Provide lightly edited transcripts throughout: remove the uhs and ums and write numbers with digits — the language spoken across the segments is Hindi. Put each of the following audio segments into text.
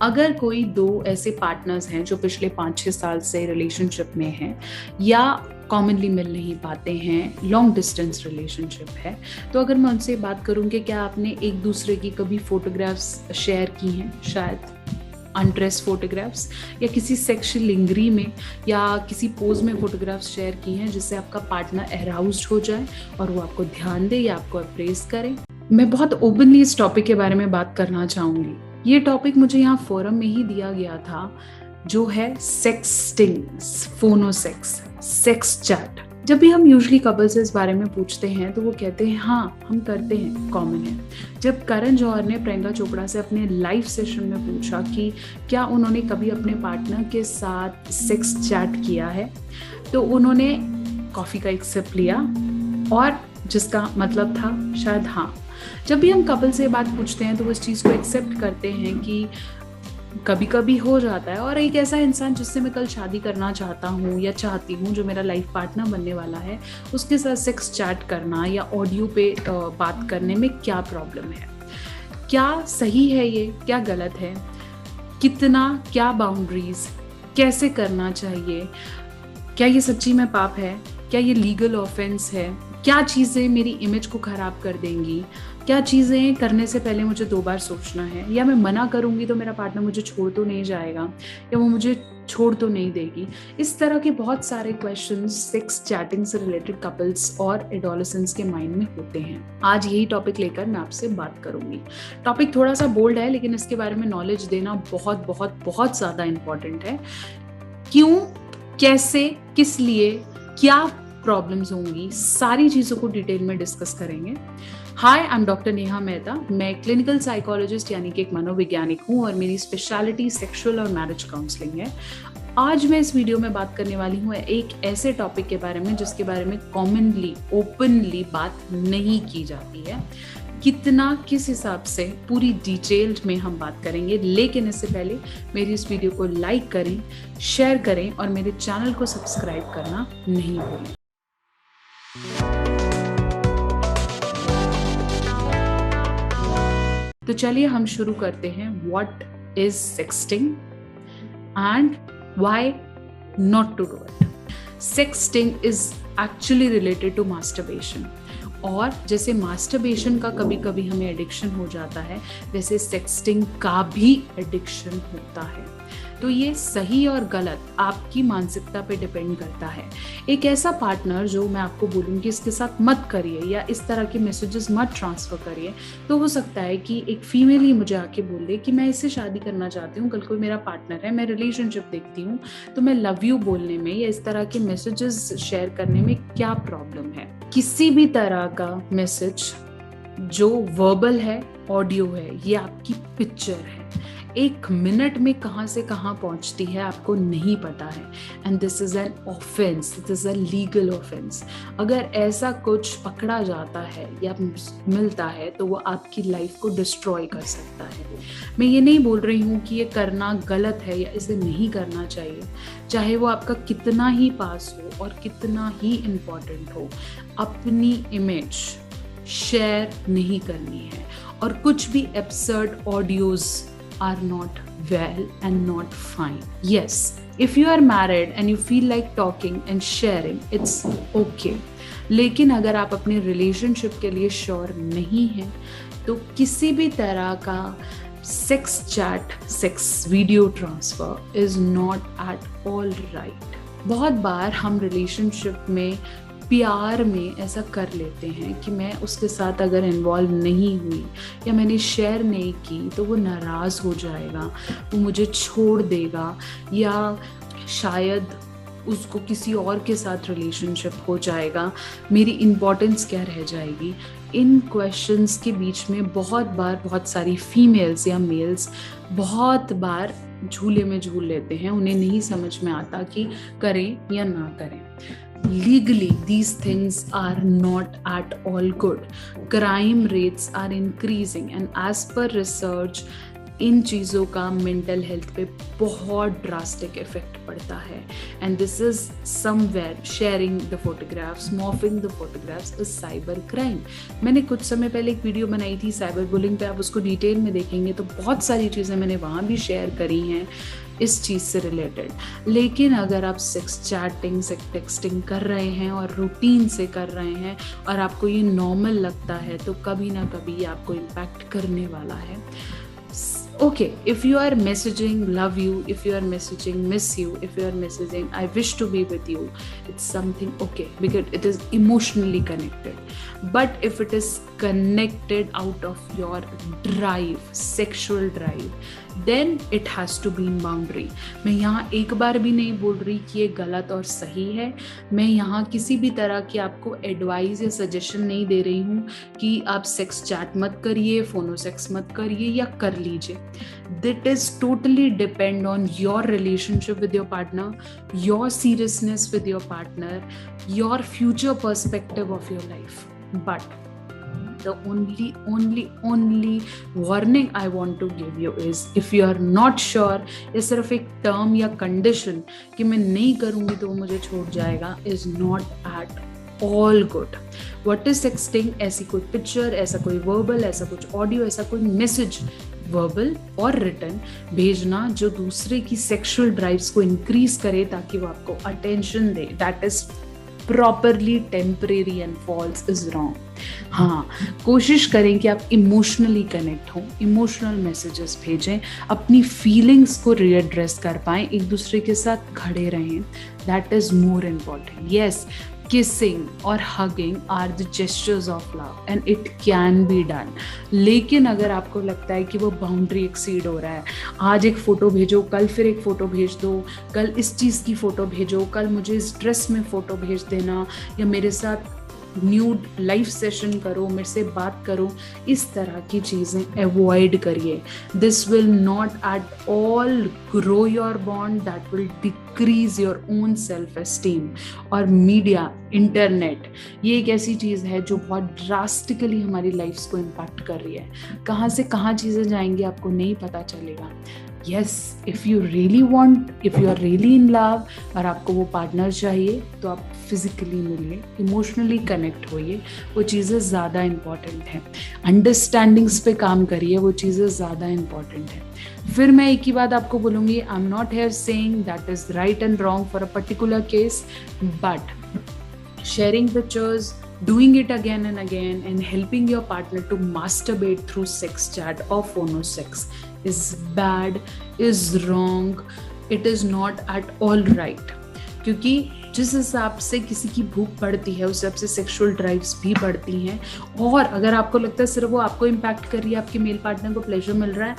अगर कोई दो ऐसे पार्टनर्स हैं जो पिछले 5-6 साल से रिलेशनशिप में हैं या कॉमनली मिल नहीं पाते हैं, लॉन्ग डिस्टेंस रिलेशनशिप है, तो अगर मैं उनसे बात करूं कि क्या आपने एक दूसरे की कभी फोटोग्राफ्स शेयर की हैं, शायद अनड्रेस फोटोग्राफ्स या किसी सेक्शुअल लिंगरी में या किसी पोज में फोटोग्राफ्स शेयर की हैं जिससे आपका पार्टनर अराउज्ड हो जाए और वो आपको ध्यान दे या आपको अप्रेज करे। मैं बहुत ओपनली इस टॉपिक के बारे में बात करना चाहूंगी। ये टॉपिक मुझे यहाँ फोरम में ही दिया गया था, जो है सेक्सटिंग, फोनोसेक्स, सेक्स चैट। जब भी हम यूजुअली कपल से इस बारे में पूछते हैं तो वो कहते हैं हाँ हम करते हैं, कॉमन है। जब करण जौहर ने प्रियंका चोपड़ा से अपने लाइव सेशन में पूछा कि क्या उन्होंने कभी अपने पार्टनर के साथ सेक्स चैट किया है, तो उन्होंने कॉफी का एक सिप लिया और जिसका मतलब था शायद हाँ। जब भी हम कपल से बात पूछते हैं तो वो इस चीज़ को एक्सेप्ट करते हैं कि कभी कभी हो जाता है, और एक ऐसा इंसान जिससे मैं कल शादी करना चाहता हूँ या चाहती हूँ, जो मेरा लाइफ पार्टनर बनने वाला है, उसके साथ सेक्स चैट करना या ऑडियो पे बात करने में क्या प्रॉब्लम है, क्या सही है ये, क्या गलत है, कितना, क्या बाउंड्रीज, कैसे करना चाहिए, क्या ये सच्ची में पाप है, क्या ये लीगल ऑफेंस है, क्या चीज़ें मेरी इमेज को खराब कर देंगी, क्या चीज़ें करने से पहले मुझे 2 बार सोचना है, या मैं मना करूंगी तो मेरा पार्टनर मुझे छोड़ तो नहीं जाएगा या वो मुझे छोड़ तो नहीं देगी। इस तरह के बहुत सारे क्वेश्चंस सेक्स चैटिंग से रिलेटेड कपल्स और एडोलेसेंट्स के माइंड में होते हैं। आज यही टॉपिक लेकर मैं आपसे बात करूंगी। टॉपिक थोड़ा सा बोल्ड है, लेकिन इसके बारे में नॉलेज देना बहुत बहुत बहुत ज़्यादा इंपॉर्टेंट है। क्यों, कैसे, किस लिए, क्या प्रॉब्लम्स होंगी, सारी चीज़ों को डिटेल में डिस्कस करेंगे। Hi, I am doctor Neha Mehta. मैं क्लिनिकल साइकोलॉजिस्ट यानी कि एक मनोवैज्ञानिक हूँ और मेरी स्पेशलिटी सेक्सुअल और मैरिज काउंसलिंग है। आज मैं इस वीडियो में बात करने वाली हूँ एक ऐसे टॉपिक के बारे में जिसके बारे में कॉमनली, ओपनली बात नहीं की जाती है। कितना, किस हिसाब से, पूरी डिटेल्ड में हम बात करेंगे। लेकिन इससे पहले मेरी इस वीडियो को लाइक करें, शेयर करें और मेरे चैनल को सब्सक्राइब करना नहीं भूलें। तो चलिए हम शुरू करते हैं। What is sexting and why not to do it. Sexting is actually related to masturbation, और जैसे मास्टरबेशन का कभी कभी हमें एडिक्शन हो जाता है, वैसे सेक्सटिंग का भी एडिक्शन होता है। तो ये सही और गलत आपकी मानसिकता पे डिपेंड करता है। एक ऐसा पार्टनर जो मैं आपको बोलूँगी इसके साथ मत करिए या इस तरह के मैसेजेस मत ट्रांसफ़र करिए, तो हो सकता है कि एक फीमेल ही मुझे आके बोल दे कि मैं इससे शादी करना चाहती हूँ, कल कोई मेरा पार्टनर है, मैं रिलेशनशिप देखती हूँ, तो मैं लव यू बोलने में या इस तरह के मैसेजेस शेयर करने में क्या प्रॉब्लम है। किसी भी तरह का मैसेज जो वर्बल है, ऑडियो है, ये आपकी पिक्चर है, 1 मिनट में कहाँ से कहाँ पहुँचती है आपको नहीं पता है। And this is an offence, this is a legal offence. अगर ऐसा कुछ पकड़ा जाता है या मिलता है तो वो आपकी लाइफ को डिस्ट्रॉय कर सकता है। मैं ये नहीं बोल रही हूँ कि ये करना गलत है या इसे नहीं करना चाहिए, चाहे वो आपका कितना ही पास हो और कितना ही इम्पोर्टेंट हो। अपनी इमेज शेयर नहीं करनी है, और कुछ भी absurd audios are not well and not fine. Yes, if you are married and you feel like talking and sharing, it's okay. लेकिन अगर आप अपने रिलेशनशिप के लिए श्योर नहीं हैं तो किसी भी तरह का sex chat, sex video transfer is not at all right. बहुत बार हम रिलेशनशिप में प्यार में ऐसा कर लेते हैं कि मैं उसके साथ अगर इन्वॉल्व नहीं हुई या मैंने शेयर नहीं की तो वो नाराज़ हो जाएगा, वो मुझे छोड़ देगा, या शायद उसको किसी और के साथ रिलेशनशिप हो जाएगा, मेरी इम्पोर्टेंस क्या रह जाएगी। इन क्वेश्चंस के बीच में बहुत बार बहुत सारी फीमेल्स या मेल्स बहुत बार झूले में झूल लेते हैं। उन्हें नहीं समझ में आता कि करें या ना करें। Legally, these things are not at all good. Crime rates are increasing, and as per research, इन चीज़ों का मेंटल हेल्थ पे बहुत ड्रास्टिक इफेक्ट पड़ता है। And this is somewhere sharing the photographs, morphing the photographs is cyber crime. मैंने कुछ समय पहले एक वीडियो बनाई थी साइबर बुलिंग पे, आप उसको डिटेल में देखेंगे तो बहुत सारी चीज़ें मैंने वहाँ भी शेयर करी हैं इस चीज़ से रिलेटेड। लेकिन अगर आप सेक्स चैटिंग, सेक्स टेक्सटिंग कर रहे हैं और रूटीन से कर रहे हैं और आपको ये नॉर्मल लगता है, तो कभी ना कभी आपको इम्पैक्ट करने वाला है। Okay, if you are messaging love you, if you are messaging miss you, if you are messaging I wish to be with you, it's something okay because it is emotionally connected. But if it is connected out of your drive, sexual drive, then it has to be in boundary. मैं यहाँ एक बार भी नहीं बोल रही कि ये गलत और सही है। मैं यहाँ किसी भी तरह की आपको एडवाइस या सजेशन नहीं दे रही हूँ कि आप सेक्स चैट मत करिए, फोनो सेक्स मत करिए या कर लीजिए। That is totally depend on your relationship with your partner, your seriousness with your partner, your future perspective of your life. But the only warning I want to give you is if you are not sure, ये सिर्फ एक टर्म या कंडीशन कि मैं नहीं करूँगी तो वो मुझे छूट जाएगा, is not at all good. What is sexting? ऐसी कोई पिक्चर, ऐसा कोई वर्बल, ऐसा कुछ ऑडियो, ऐसा कोई मैसेज वर्बल और रिटन भेजना जो दूसरे की सेक्सुअल ड्राइव्स को इंक्रीज करे ताकि वो आपको अटेंशन दे, that is properly temporary and false, is wrong. हाँ, कोशिश करें कि आप इमोशनली कनेक्ट हो, इमोशनल मैसेजेस भेजें, अपनी फीलिंग्स को रीएड्रेस कर पाएं, एक दूसरे के साथ खड़े रहें, that is more important. Yes, kissing और hugging are the gestures of love and it can be done. लेकिन अगर आपको लगता है कि वो बाउंड्री एक्सीड हो रहा है, आज एक फ़ोटो भेजो, कल फिर एक फ़ोटो भेज दो, कल इस चीज़ की फ़ोटो भेजो, कल मुझे इस ड्रेस में फ़ोटो भेज देना, या मेरे साथ न्यूड लाइव सेशन करो, मेरे से बात करो, इस तरह की चीज़ें अवॉइड करिए। This will not at all grow your bond, that will decrease your own self esteem. और मीडिया, इंटरनेट, ये एक ऐसी चीज़ है जो बहुत ड्रास्टिकली हमारी लाइफ्स को इम्पैक्ट कर रही है। कहाँ से कहाँ चीज़ें जाएंगी आपको नहीं पता चलेगा। Yes, if you really want, if you are really in love और आपको वो पार्टनर चाहिए तो आप फिजिकली मिलिए, इमोशनली कनेक्ट होइए, वो चीज़ें ज़्यादा इम्पॉर्टेंट हैं। अंडरस्टैंडिंग्स पे काम करिए, वो चीज़ें ज़्यादा इम्पॉर्टेंट हैं। फिर मैं एक ही बात आपको बोलूँगी, I am not here saying that is right and wrong for a particular case, but sharing pictures, doing it again and again and helping your partner to masturbate through sex chat or phono sex is bad, is wrong, it is not at all right. क्योंकि जिस हिसाब से किसी की भूख बढ़ती है उस हिसाब से सेक्सुअल ड्राइव्स भी बढ़ती हैं, और अगर आपको लगता है सिर्फ वो आपको इम्पैक्ट कर रही है, आपके मेल पार्टनर को प्लेजर मिल रहा है,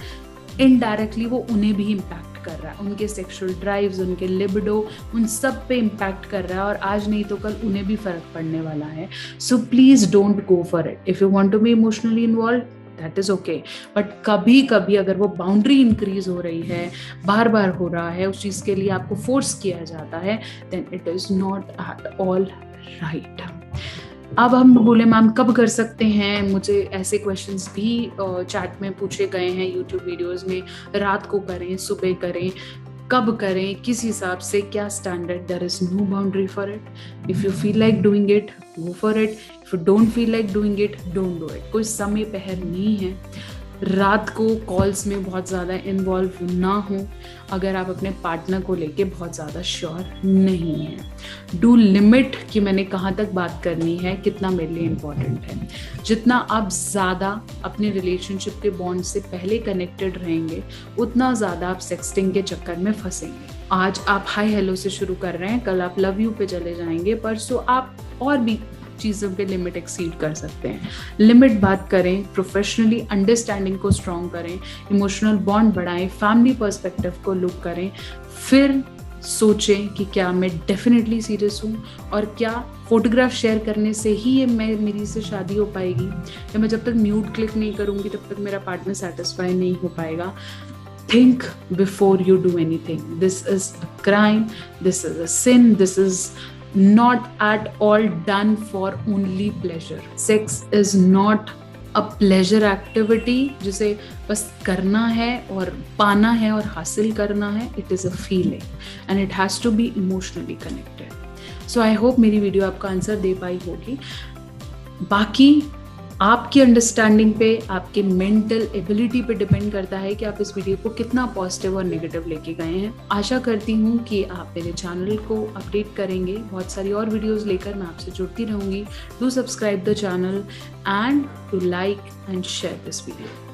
इनडायरेक्टली वो उन्हें भी इम्पैक्ट कर रहा है, उनके सेक्सुअल ड्राइव्स, उनके लिबिडो, उन सब पे इम्पैक्ट कर रहा है, और आज नहीं तो कल उन्हें भी फर्क पड़ने वाला है। So please don't go for it. If you want to be emotionally involve, that is okay, but कभी कभी अगर वो बाउंड्री इंक्रीज हो रही है, बार बार हो रहा है, उस चीज के लिए आपको फोर्स किया जाता है, then it is not at all right. अब हम बोले मैम कब कर सकते हैं, मुझे ऐसे क्वेश्चंस भी चैट में पूछे गए हैं यूट्यूब वीडियोस में, रात को करें, सुबह करें, कब करें, किस हिसाब से, क्या standard, there is no boundary for it. If you feel like doing it, go for it, if you don't feel like doing it, don't do it. कोई समय पहर नहीं है, रात को कॉल्स में बहुत ज़्यादा इन्वॉल्व ना हो अगर आप अपने पार्टनर को लेके बहुत ज़्यादा श्योर नहीं हैं। डू लिमिट कि मैंने कहाँ तक बात करनी है, कितना मेरे लिए इम्पॉर्टेंट है। जितना आप ज़्यादा अपने रिलेशनशिप के बॉन्ड से पहले कनेक्टेड रहेंगे, उतना ज़्यादा आप सेक्सटिंग के चक्कर में फंसेंगे। आज आप हाय हेलो से शुरू कर रहे हैं, कल आप लव यू पे चले जाएंगे, परसों आप और भी चीज़ों पे लिमिट एक्सीड कर सकते हैं। लिमिट बात करें, प्रोफेशनली अंडरस्टैंडिंग को स्ट्रॉन्ग करें, इमोशनल बॉन्ड बढ़ाएं, फैमिली पर्सपेक्टिव को लुक करें, फिर सोचें कि क्या मैं डेफिनेटली सीरियस हूँ और क्या फोटोग्राफ शेयर करने से ही ये मेरी से शादी हो पाएगी, या मैं जब तक म्यूट क्लिक नहीं करूँगी तब तक मेरा पार्टनर सेटिस्फाई नहीं हो पाएगा। Think before you do anything. This is a crime, this is a sin, this is not at all done for only pleasure. Sex is not a pleasure activity जिसे बस करना है और पाना है और हासिल करना है. It is a feeling and it has to be emotionally connected. So I hope मेरी वीडियो आपका आंसर दे पाई होगी. बाकी आपकी अंडरस्टैंडिंग पे, आपके मेंटल एबिलिटी पे डिपेंड करता है कि आप इस वीडियो को कितना पॉजिटिव और नेगेटिव लेके गए हैं. आशा करती हूँ कि आप मेरे चैनल को अपडेट करेंगे. बहुत सारी और वीडियोस लेकर मैं आपसे जुड़ती रहूँगी. Do subscribe the channel and to like and share this video.